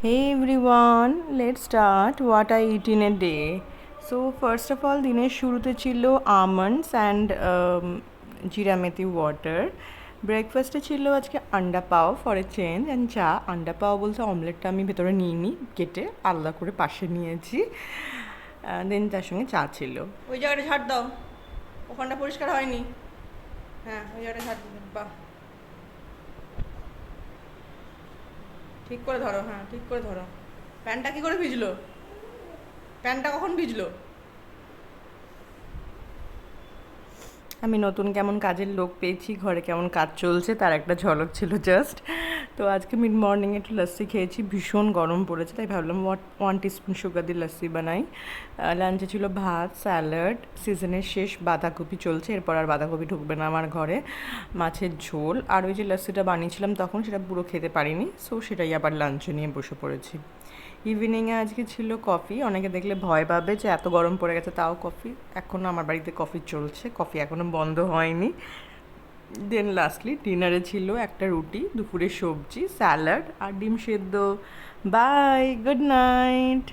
Hey everyone, let's start what I eat in a day. So first of all, দিনের শুরুতে ছিল almonds and জিরা মেথি water. ব্রেকফাস্টে ছিল আজকে আন্ডা পাও ফর এ চেঞ্জ অ্যান্ড চা। আন্ডা পাও বলতে অমলেটটা আমি ভেতরে নিইনি, কেটে আলাদা করে পাশে নিয়েছি। দেন তার সঙ্গে চা ছিল। ওই জায়গাটা ঝাড় দাও, ওখানটা পরিষ্কার হয়নি। হ্যাঁ, ওই জায়গাটা ঝাড় দিবেন। বাহ, ঠিক করে ধরো, হ্যাঁ ঠিক করে ধরো। প্যান্টটা কি করে ভিজলো? প্যান্টটা কখন ভিজলো? আমি নতুন কেমন কাজের লোক পেয়েছি, ঘরে কেমন কাজ চলছে তার একটা ঝলক ছিল জাস্ট। তো আজকে মিড মর্নিং একটু লস্যি খেয়েছি, ভীষণ গরম পড়েছে তাই ভাবলাম 1 টিস্পুন সুগার দিয়ে লস্যি বানাই। লাঞ্চে ছিল ভাত, স্যালাড, সিজনের শেষ বাঁধাকপি চলছে, এরপর আর বাঁধাকপি ঢুকবে না আমার ঘরে, মাছের ঝোল, আর ওই যে লস্যিটা বানিয়েছিলাম তখন সেটা পুরো খেতে পারিনি, সো সেটাই আবার লাঞ্চে নিয়ে বসে পড়েছি। ইভিনিংয়ে আজকে ছিল কফি। অনেকে দেখলে ভয় পাবে যে এত গরম পড়ে গেছে তাও কফি। এখনও আমার বাড়িতে কফি চলছে, কফি এখনও বন্ধ হয়নি। দেন লাস্টলি ডিনারে ছিল একটা রুটি, দুপুরে সবজি, স্যালাড আর ডিম সেদ্ধ। Bye, good night.